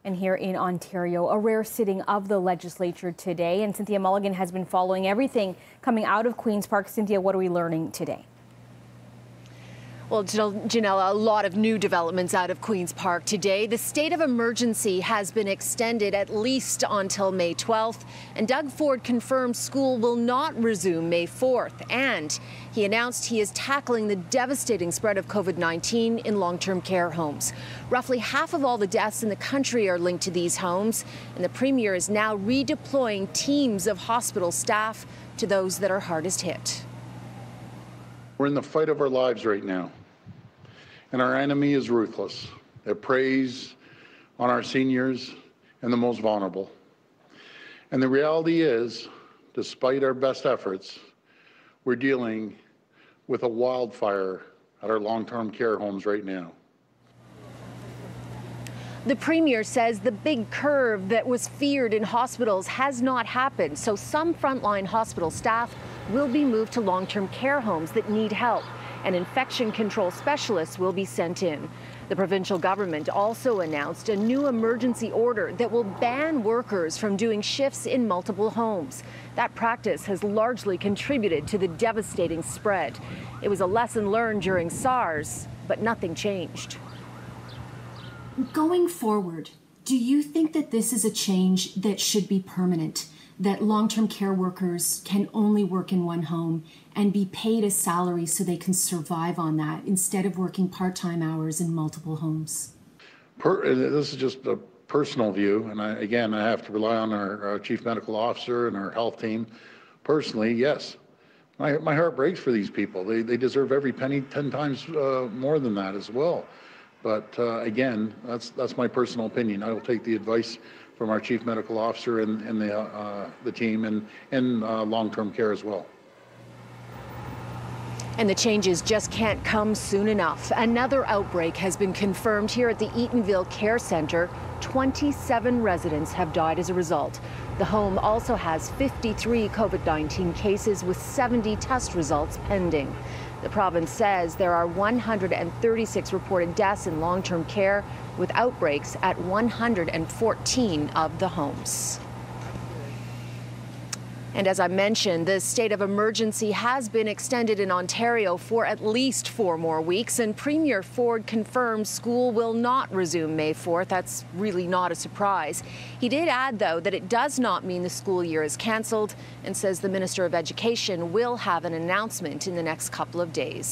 And here in Ontario, a rare sitting of the legislature today. And Cynthia Mulligan has been following everything coming out of Queen's Park. Cynthia, what are we learning today? Well, Janella, a lot of new developments out of Queen's Park today. The state of emergency has been extended at least until May 12th, and Doug Ford confirmed school will not resume May 4th. And he announced he is tackling the devastating spread of COVID-19 in long-term care homes. Roughly half of all the deaths in the country are linked to these homes, and the Premier is now redeploying teams of hospital staff to those that are hardest hit. We're in the fight of our lives right now, and our enemy is ruthless. It preys on our seniors and the most vulnerable. And the reality is, despite our best efforts, we're dealing with a wildfire at our long-term care homes right now. The Premier says the big curve that was feared in hospitals has not happened, so some frontline hospital staff will be moved to long-term care homes that need help, and infection control specialists will be sent in. The provincial government also announced a new emergency order that will ban workers from doing shifts in multiple homes. That practice has largely contributed to the devastating spread. It was a lesson learned during SARS, but nothing changed. Going forward, do you think that this is a change that should be permanent? That long-term care workers can only work in one home and be paid a salary so they can survive on that instead of working part-time hours in multiple homes? This is just a personal view, and I have to rely on our chief medical officer and our health team. Personally, yes. My heart breaks for these people. They deserve every penny, 10 times more than that as well. But again, that's my personal opinion. I will take the advice from our chief medical officer and the team and long-term care as well. And the changes just can't come soon enough. Another outbreak has been confirmed here at the Eatonville Care Centre. 27 residents have died as a result. The home also has 53 COVID-19 cases with 70 test results pending. The province says there are 136 reported deaths in long-term care, with outbreaks at 114 of the homes. And as I mentioned, the state of emergency has been extended in Ontario for at least 4 more weeks, and Premier Ford confirmed school will not resume May 4th. That's really not a surprise. He did add, though, that it does not mean the school year is cancelled, and says the Minister of Education will have an announcement in the next couple of days.